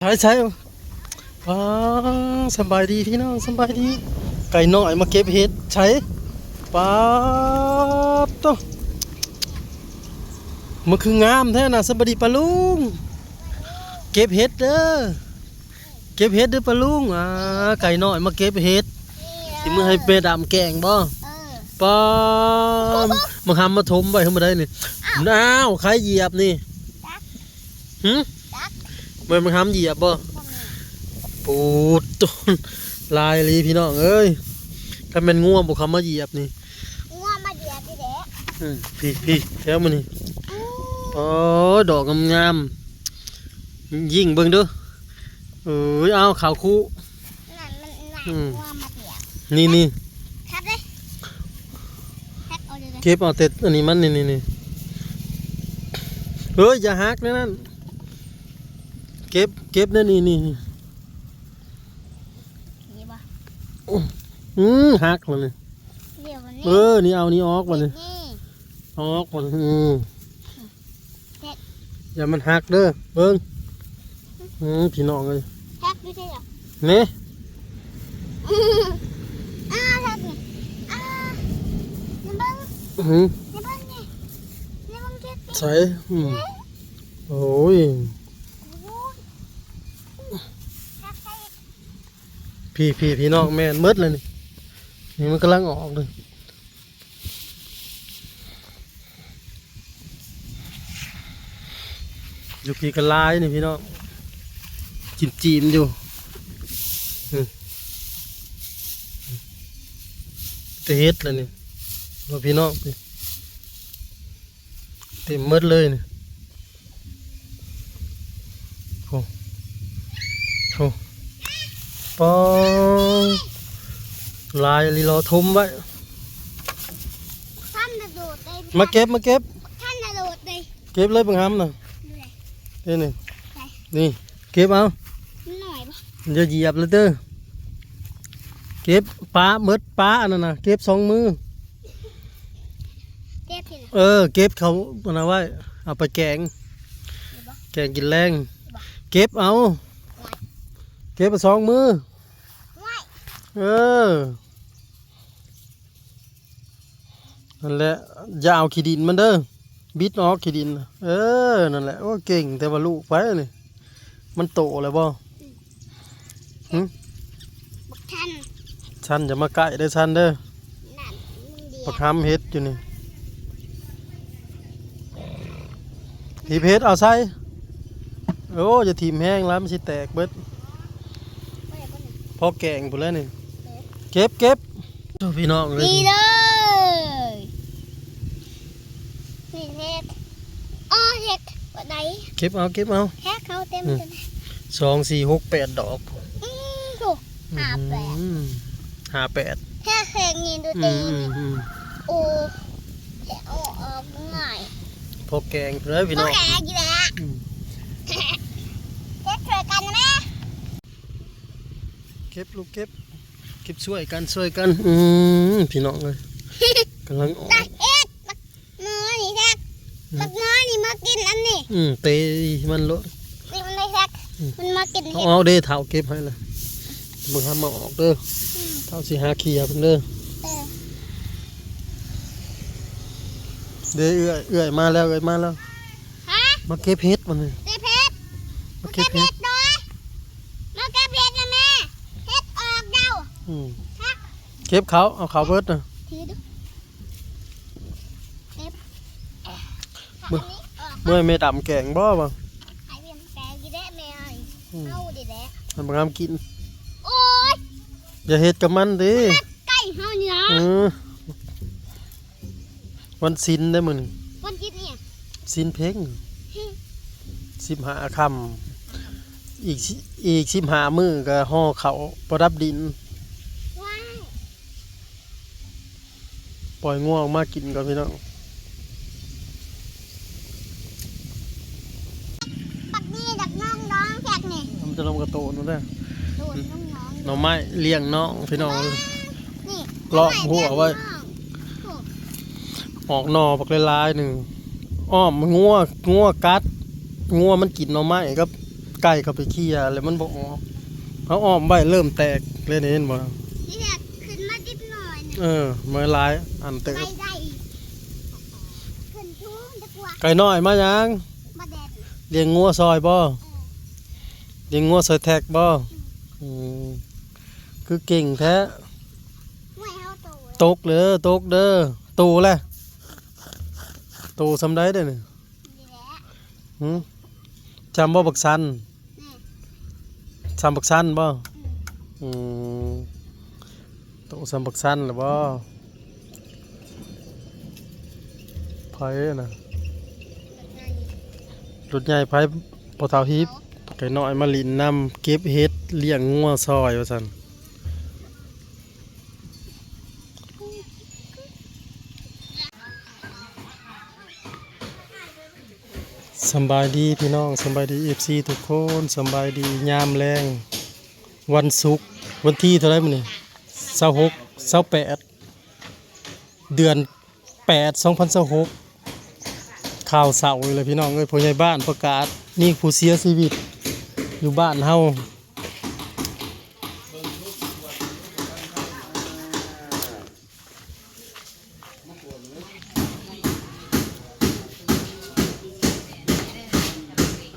ใช่ว้าสบายดีพี่น้องสบายดีไก่น้อยมาเก็บเห็ดใช้ป๊าบต้องมันคืองามแท้น่ะสบายดีปะลุงเก็บเห็ดเด้อเก็บเห็ดเด้อปะลุงไก่น้อยมาเก็บเห็ดที่มือให้เปดามแกงบ่ป๊าบมาทำมาถมไว้ขึ้นมาได้นี่อ้าวใครเหยียบนี่หืมมันทำเหยียบบ่ปูดต้นลายลีพี่น้องเอ้ยถ้าเป็นง่วงบุกคำมาเหยียบนี่ง่วงมาเหยียบดิเด็กพี่แถวมันนี่โอ้ดอกงามๆยิ่งเบิ่งดูเอาข่าวคู่นั่นมันง่วงมาเหยียบนี่ครับเลยครับเอาเลยเก็บเอาแต่อันนี้มันนี่เฮ้ยอย่าหักนั่นเก็บนั่นนี่หักมันเลยนี่เอานี่ออกมันเลยออกมันอย่ามันหักเด้อเบิ้งพี่น้องเลยหักไม่ใช่หรอเนี่ยหักนี่นี่เบิ้งนี่ใส่โอ้ยพี่น้องแม่นมืดเลยนี่มันกำลังออกเลยอยู่พี่กันลายนี่พี่น้องจีมอยู่จะเฮ็ดเลยนี่ว่าพี่น้องเต็มมืดเลยนี่โอ้ปองลายลีรอทุ่มไว้มาเก็บท่านโดดเลยเก็บเลยบังคับน่ะนี่เก็บเอาอย่าเหยียบเลยเด้อเก็บปลาเมิดปลาอันนั้นน่ะเก็บ2 มือเก็บเขาตัวนั้นไว้เอาไปแกงกินแรงเก็บเอาเก็บไป2 มือนั่นแหละอย่าเอาขี้ดินมันเด้อบิดออกขี้ดินนั่นแหละโอ้เก่งแต่ว่าลูกไปนี่มันโตเลยบ่ชันจะมาใกล้ได้ชันเด้อประคำเฮ็ดอยู่นี่ทีเพชรเอาใส่โอ้จะทีมแห้งแล้วมันสิแตกเบิดพอแกงหมดแล้วนี่เก็บพี่น้องเลยนี่เลยนี่เฮ็ดเฮ็ดวันไหนเก็บเอาเฮ็ดเขาเต็มเลย2 4 6 8 ดอกถูก58แค่แข่งยินดูตีโอ้เอาออกง่ายพอแกงเลยพี่น้องพอแกงกี่แล้วเช่วยกันนะเก็บลูกเก็บช่วยกันพี่น้องเลยกำลังออกน้อยนี่แท็กน้อยนี่มากินอันนี้เตะมันลดนี่มันได้แท็กมันมากินเอาเด้เท้าเก็บให้เลยมึงทำมาออกเด้อเท้าสิหาเขียบเด้อเด้เอื้อยมาแล้วมาเก็บเห็ดมันเลยมาเก็บเห็ดด้วยมาเก็บเห็ดนะแม่เห็ดออกเดาเก็บเขาเอาเขาเบิดนะเมื่อแม่ดำแกงบ่ป่ะมันบางกินอย่าเห็ดกับมันดิไก่เฮานี่นะวันศิลได้มึงวันศิลเนี่ยศิลเพ่ง15 ค่ำอีก15 มื้อก็ห่อเขาประดับดินปล่อยง่วงมากินก่อนพี่น้องปักนี่ดักน้องแขกนี่มันจะลงกระโตนนั่นแหละหน่อไม้เลี้ยงน้องพี่น้องเลาะหัวไว้ออกหน่อปักลายหนึ่งอ้อมงัวกัดงัวมันกินหน่อไม้ครับ ไก่เข้าไปเคลียร์แล้วมันบ่ออกเขาอ้อมไว้เริ่มแตกเลยนี่เห็นบ่ ที่แรกขึ้นมานิดหน่อยนะ เมื่อหลายอันเติบ ไปได้ขึ้นทุ่งดีกว่า ไก่น้อยมายัง มาแดด เลี้ยงงัวซอยบ่เลี้ยงงัวซอยแท็กบ่อืมคือเก่งแท้ ไม่เอาตัว ตกเด้อตกเด้อตูแหละตูสำได้เด้อนี่ ดีแหละ หืมจำบ่บักซัน นี่ จำบักซันบ่อืมตูสำบักซันหรือบ่ไผน่ะรถใหญ่ไผบ่เท่าฮิปไก่น้อยมาลินน้ำเก็บเห็ดเลี้ยงงัวซอยว่าซั่นสำบายดีพี่น้องสำบายดี FC ทุกคนสำบายดียามแรงวันศุกร์วันที่เท่าไหร่มื้อนี้26 28เดือน8 2026ข่าวเสาเลยพี่น้องเอ้ยผู้ใหญ่บ้านประกาศนี่ผู้เสียชีวิตอยู่บ้านเฮา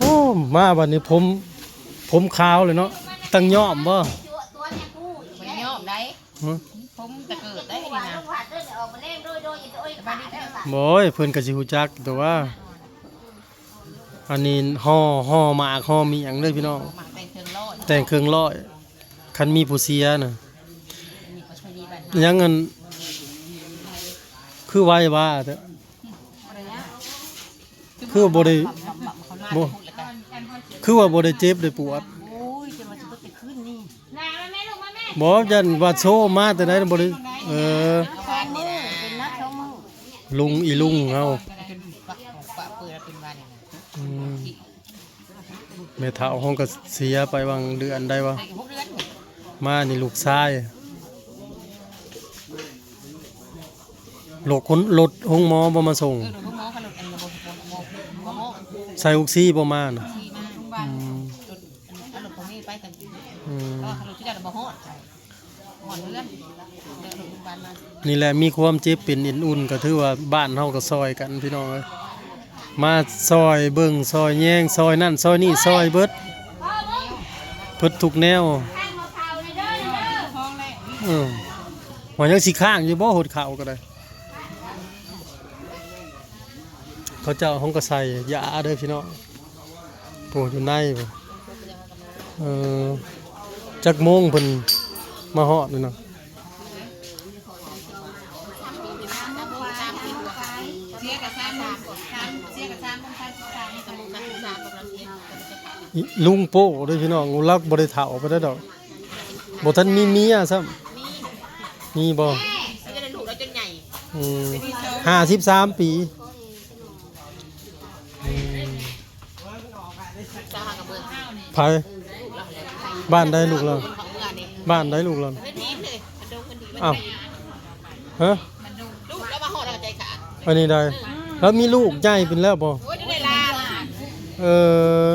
โอ้มาบัดนี้ผมขาวเลยเนาะตั้งย่อมบ่ บ่ได้ยอมได้ ฮะ ผมแต่เกิดได้นี่นะสบายดีเด้อ บ่ยเพิ่นก็สิฮู้จักแต่ว่า อันนี้ห่อหมากห่อมีหยังเด้อพี่น้อง หมักแต่งเครื่องร้อย แต่งเครื่องร้อยคันมีผู้เสียน่ะ มีก็ช่วยดีบัด ยังเงินคือไว้ว่าแต่คือบ่ได้ เขาหน้า บ่ พูดแล้วกัน คือว่าบ่ได้เจ็บได้ปวด โอ้ยจะมาสิบ่ติดขึ้นนี่ บ่ยันว่าโชว์มาแต่ไหนบ่ได้เอาบ้านนี่นะเป็นนักช่องมือ ลุงอีลุงเฮา เป็นปะของปะเปิดเป็นบ้านนี่นะ อืมแม่เฒ่าห้องก็เสียไปบางเดือนได้บ่ ได้6เดือนนี่ มานี่ลูกชายรถห้องหมอบ่มาส่ง เออหมอขลุอันนี้บ่หมอ ใส่ออกซิบ่มาน่ะ ที่มาโรงพยาบาลจนเอารถพวกนี้ไปกัน อืม ก็ขลุที่จะบ่ฮอดฮอดเดือนเดินโรงพยาบาลมา นี่แหละมีความเจ็บเป็นอินอุ่นก็ถือว่าบ้านเฮาก็ซอยกันพี่น้องเอ้ยมาซอยเบิ่งซอยแยงซอยนั่นซอยนี่ซอยเบิดทุกแนว ท้องแล้ว ว่ายังสิข้างอยู่บ่หดเข่าก็ได้เขาเจ้าห้องก็ใส่ยาเด้อพี่น้องโอ้อยู่ในบ่จักโมงเพิ่นมาฮอดนี่เนาะ เสียกับ3เสียกับ3ต้องใช้3นี่ก็มุกัน3กับเราเสียกับจะ ลุงโป้เด้อพี่น้องรักบ่ได้เฒ่าไปได้ดอกบ่ทันมีเมียซ้ำมีบ่ จะได้ลูกแล้วจนใหญ่ 53 ปี จะหากับเบิ่ง ไผบ้านใดลูกเรา ของเมื่อนี่ บ้านใดลูกเรา เป็นทีเลยมันดงกันดีมัน อ้าวฮะ ลูกแล้วมาหอดแล้วใจขาด อันนี้ได้แล้วมีลูกใหญ่เป็นแล้วบ่ โอ้ยได้ลา เออ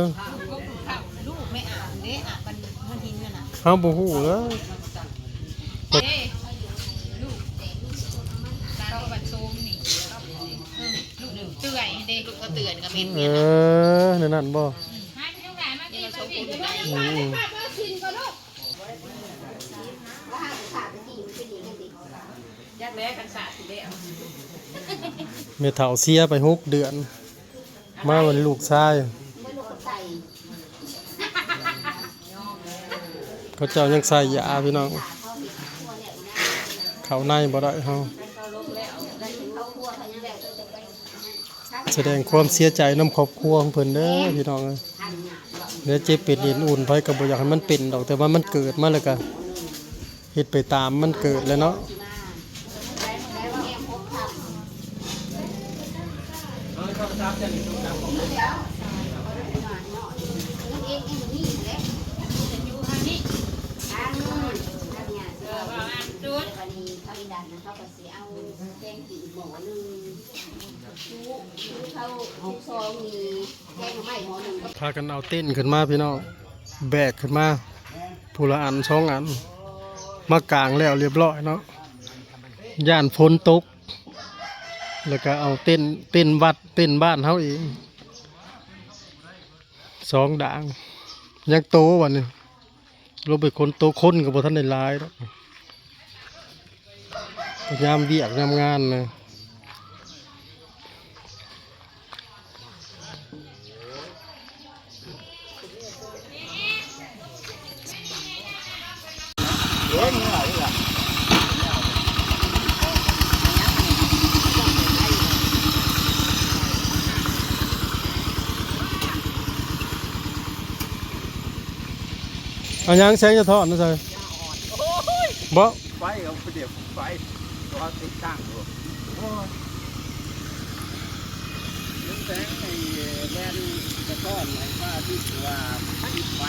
ลูกไม่อ่านเด้อ่ะมันหินกันน่ะ เฮาบ่ฮู้แล้ว เด้ลูกตาบัดซูมนี่ลูกหนึ่งเตื่อยเด้ลูกก็เตื่อยกับเม็ด เอ เนี่ย นั่นบ่ นี่เราชมคุณได้ อืม ยักแร้กันสาสิเด้ แม่เฒ่าเสียไป6เดือน มาวันลูกชายเขาเจ้ายังใส่ยาพี่น้องเข้าในบ่ได้เฮาแสดงความเสียใจนำครอบครัวของเพิ่นเด้อพี่น้องเอ้ยเดี๋ยวเจ็บเป็นอินอุ่นไผก็บ่อยากให้มันเป็นดอกแต่ว่ามันเกิดมาแล้วก็เฮ็ดไปตามมันเกิดแล้วเนาะ เขาซองมี พากันเอาเต้นขึ้นมาพี่น้องแบกขึ้นมาผู้ละอัน2 อันมากางแล้วเรียบร้อยเนาะย่านฝนตกแล้วก็เอาเต้นวัดเต้นบ้านเฮาเอง2 ด่างยังโตวันนี้ลงไปคนโตคนกับบ่ทันได้หลายดอกยามเวียกยามงานนะอันยังแสงจะทอดนะใช่บ่ ไฟเอาเดี๋ยวไฟตัวติดตั้งอยู่โอ้ยยังแสงไอ้แลนกระต้อนไอ้ฟ้าที่ว่าติดไฟ